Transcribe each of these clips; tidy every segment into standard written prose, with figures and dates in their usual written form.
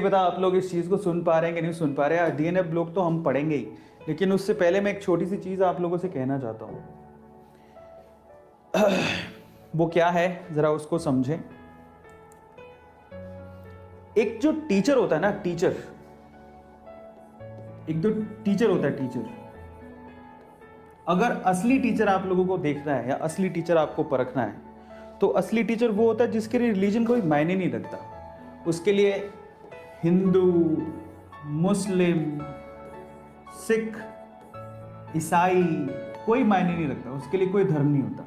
पता आप लोग इस चीज़ को सुन पा रहे हैं कि नहीं सुन पा रहे हैं। डीएनए ब्लॉक तो हम पढ़ेंगे ही, लेकिन उससे पहले मैं एक छोटी सी चीज़ आप लोगों से कहना चाहता हूँ। वो क्या है, ज़रा उसको समझें। एक जो टीचर होता है ना, टीचर होता है टीचर। अगर असली टीचर आप लोगों को देखना है या असली टीचर आपको परखना है, तो असली टीचर वो होता है जिसके लिए रिलीजन कोई मायने नहीं रखता। उसके लिए हिंदू, मुस्लिम, सिख, ईसाई कोई मायने नहीं रखता, उसके लिए कोई धर्म नहीं होता।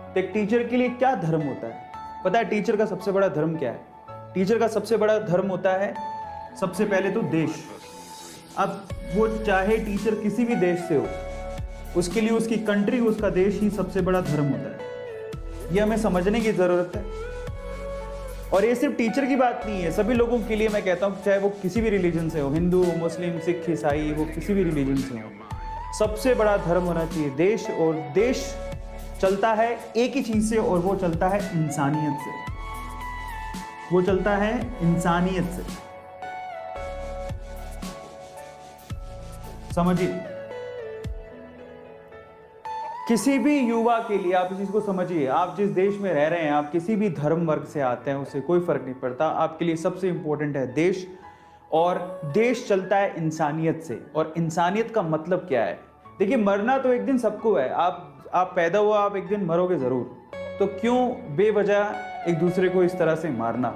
तो एक टीचर के लिए क्या धर्म होता है पता है? टीचर का सबसे बड़ा धर्म क्या है? टीचर का सबसे बड़ा धर्म होता है सबसे पहले तो देश। अब वो चाहे टीचर किसी भी देश से हो, उसके लिए उसकी कंट्री, उसका देश ही सबसे बड़ा धर्म होता है। ये हमें समझने की जरूरत है। और ये सिर्फ टीचर की बात नहीं है, सभी लोगों के लिए मैं कहता हूँ, चाहे वो किसी भी रिलीजन से हो, हिंदू, मुस्लिम, सिख, ईसाई, वो किसी भी रिलीजन से हो, सबसे बड़ा धर्म होना चाहिए देश। और देश चलता है एक ही चीज से, और वो चलता है इंसानियत से। वो चलता है इंसानियत से, समझिए। किसी भी युवा के लिए आप इस चीज को समझिए, आप जिस देश में रह रहे हैं, आप किसी भी धर्म वर्ग से आते हैं, उससे कोई फर्क नहीं पड़ता। आपके लिए सबसे इंपॉर्टेंट है देश, और देश चलता है इंसानियत से। और इंसानियत का मतलब क्या है? देखिए, मरना तो एक दिन सबको है। आप पैदा हुआ, आप एक दिन मरोगे जरूर, तो क्यों बेवजह एक दूसरे को इस तरह से मारना?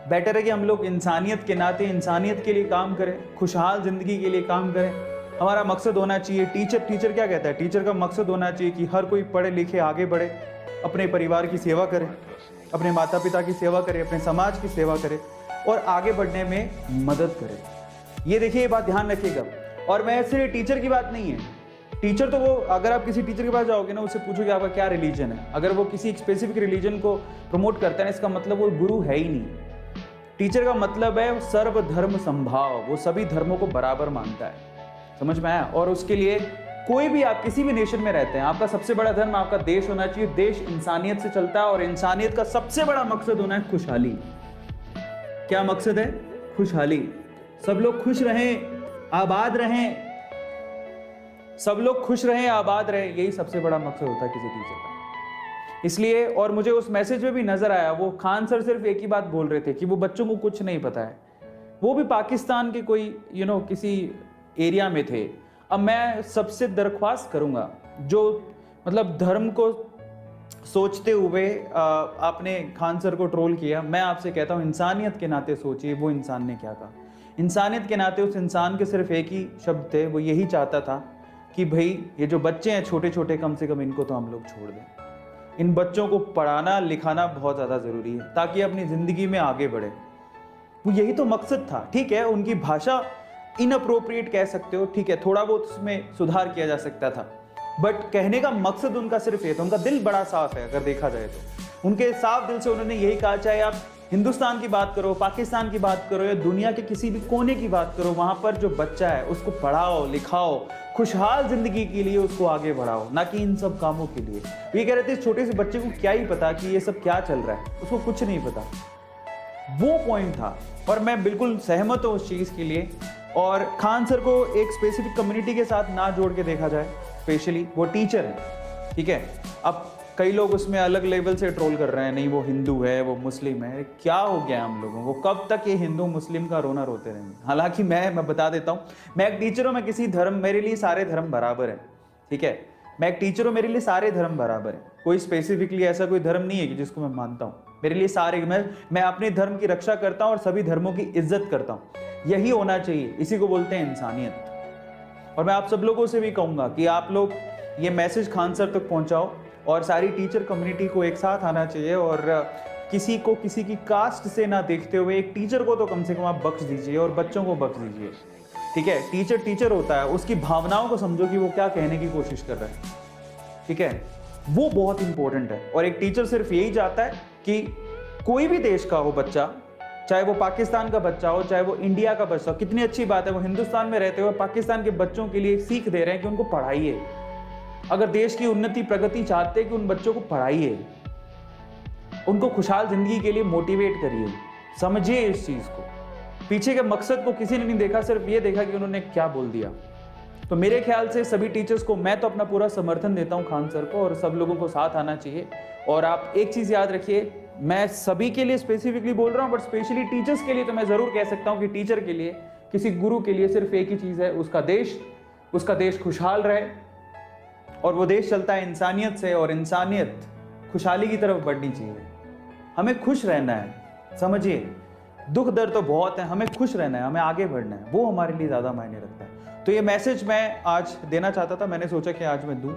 बेटर है कि हम लोग इंसानियत के नाते इंसानियत के लिए काम करें, खुशहाल जिंदगी के लिए काम करें। हमारा मकसद होना चाहिए, टीचर क्या कहता है? टीचर का मकसद होना चाहिए कि हर कोई पढ़े लिखे आगे बढ़े, अपने परिवार की सेवा करे, अपने माता पिता की सेवा करे, अपने समाज की सेवा करे और आगे बढ़ने में मदद करे। ये देखिए, ये बात ध्यान रखिएगा। और मैं सिर्फ टीचर की बात नहीं है, टीचर तो वो, अगर आप किसी टीचर के पास जाओगे ना, उससे पूछोगे आपका क्या रिलीजन है, अगर वो किसी स्पेसिफिक रिलीजन को प्रमोट करता है ना, इसका मतलब वो गुरु है ही नहीं। टीचर का मतलब है सर्वधर्म समभाव, वो सभी धर्मों को बराबर मानता है। समझ में आया? और उसके लिए कोई भी, आप किसी भी नेशन में रहते हैं, आपका सबसे बड़ा धर्म आपका देश होना चाहिए। देश इंसानियत से चलता है, और इंसानियत का सबसे बड़ा मकसद होना है खुशहाली। क्या मकसद है? खुशहाली। सब लोग खुश रहें, आबाद रहें, सब लोग खुश रहें, आबाद रहें, यही सबसे बड़ा मकसद होता है किसी टीचर का। इसलिए, और मुझे उस मैसेज में भी नजर आया, वो खान सर सिर्फ एक ही बात बोल रहे थे कि वो बच्चों को कुछ नहीं पता है। वो भी पाकिस्तान के कोई किसी एरिया में थे। अब मैं सबसे दरख्वास्त करूंगा, जो मतलब धर्म को सोचते हुए आपने खान सर को ट्रोल किया, मैं आपसे कहता हूं इंसानियत के नाते सोचिए वो इंसान ने क्या कहा। इंसानियत के नाते उस इंसान के सिर्फ एक ही शब्द थे, वो यही चाहता था कि भाई ये जो बच्चे हैं छोटे छोटे, कम से कम इनको तो हम लोग छोड़ दें। इन बच्चों को पढ़ाना लिखाना बहुत ज़्यादा ज़रूरी है ताकि अपनी ज़िंदगी में आगे बढ़े। वो यही तो मकसद था। ठीक है, उनकी भाषा इनअप्रोप्रिएट कह सकते हो, ठीक है, थोड़ा बहुत उसमें सुधार किया जा सकता था, बट कहने का मकसद उनका सिर्फ ये था। उनका दिल बड़ा साफ है, अगर देखा जाए तो उनके साफ दिल से उन्होंने यही कहा, चाहे आप हिंदुस्तान की बात करो, पाकिस्तान की बात करो या दुनिया के किसी भी कोने की बात करो, वहां पर जो बच्चा है उसको पढ़ाओ लिखाओ, खुशहाल जिंदगी के लिए उसको आगे बढ़ाओ, ना कि इन सब कामों के लिए। ये कह रहे थे छोटे से बच्चे को क्या ही पता कि ये सब क्या चल रहा है, उसको कुछ नहीं पता। वो पॉइंट था, और मैं बिल्कुल सहमत हूं उस चीज के लिए। और खान सर को एक स्पेसिफिक कम्युनिटी के साथ ना जोड़ के देखा जाए, स्पेशली वो टीचर है, ठीक है। अब कई लोग उसमें अलग लेवल से ट्रोल कर रहे हैं, नहीं वो हिंदू है, वो मुस्लिम है। क्या हो गया हम लोगों को? कब तक ये हिंदू मुस्लिम का रोना रोते रहेंगे? हालांकि मैं बता देता हूँ, मैं एक टीचर हूँ, मैं किसी धर्म, मेरे लिए सारे धर्म बराबर है, ठीक है। मैं एक टीचर हूँ, मेरे लिए सारे धर्म बराबर है। कोई स्पेसिफिकली ऐसा कोई धर्म नहीं है कि जिसको मैं मानता हूँ। मेरे लिए सारे, मैं अपने धर्म की रक्षा करता हूँ और सभी धर्मों की इज्जत करता हूँ। यही होना चाहिए, इसी को बोलते हैं इंसानियत। और मैं आप सब लोगों से भी कहूँगा कि आप लोग ये मैसेज खान सर तक पहुँचाओ, और सारी टीचर कम्युनिटी को एक साथ आना चाहिए, और किसी को किसी की कास्ट से ना देखते हुए एक टीचर को तो कम से कम आप बख्श दीजिए और बच्चों को बख्श दीजिए, ठीक है। टीचर टीचर होता है, उसकी भावनाओं को समझो कि वो क्या कहने की कोशिश कर रहा है, ठीक है। वो बहुत इंपॉर्टेंट है। और एक टीचर सिर्फ यही चाहता है कि कोई भी देश का हो बच्चा, चाहे वो पाकिस्तान का बच्चा हो, चाहे वो इंडिया का बच्चा हो, कितनी अच्छी बात है वो हिंदुस्तान में रहते हुए पाकिस्तान के बच्चों के लिए सीख दे रहे हैं कि उनको पढ़ाइए। अगर देश की उन्नति प्रगति चाहते हैं कि उन बच्चों को पढ़ाइए, उनको खुशहाल जिंदगी के लिए मोटिवेट करिए, समझिए इस चीज को, पीछे के मकसद को किसी ने नहीं देखा, सिर्फ ये देखा कि उन्होंने क्या बोल दिया। तो मेरे ख्याल से सभी टीचर्स को मैं तो अपना पूरा समर्थन देता हूं खान सर को, और सब लोगों को साथ आना चाहिए। और आप एक चीज याद रखिए, मैं सभी के लिए स्पेसिफिकली बोल रहा हूं, बट स्पेशली टीचर्स के लिए तो मैं जरूर कह सकता हूं कि टीचर के लिए, किसी गुरु के लिए सिर्फ एक ही चीज है, उसका देश खुशहाल रहे। और वो देश चलता है इंसानियत से, और इंसानियत खुशहाली की तरफ बढ़नी चाहिए। हमें खुश रहना है, समझिए, दुख दर्द तो बहुत है, हमें खुश रहना है, हमें आगे बढ़ना है, वो हमारे लिए ज्यादा मायने रखता है। तो ये मैसेज मैं आज देना चाहता था, मैंने सोचा कि आज मैं दूं।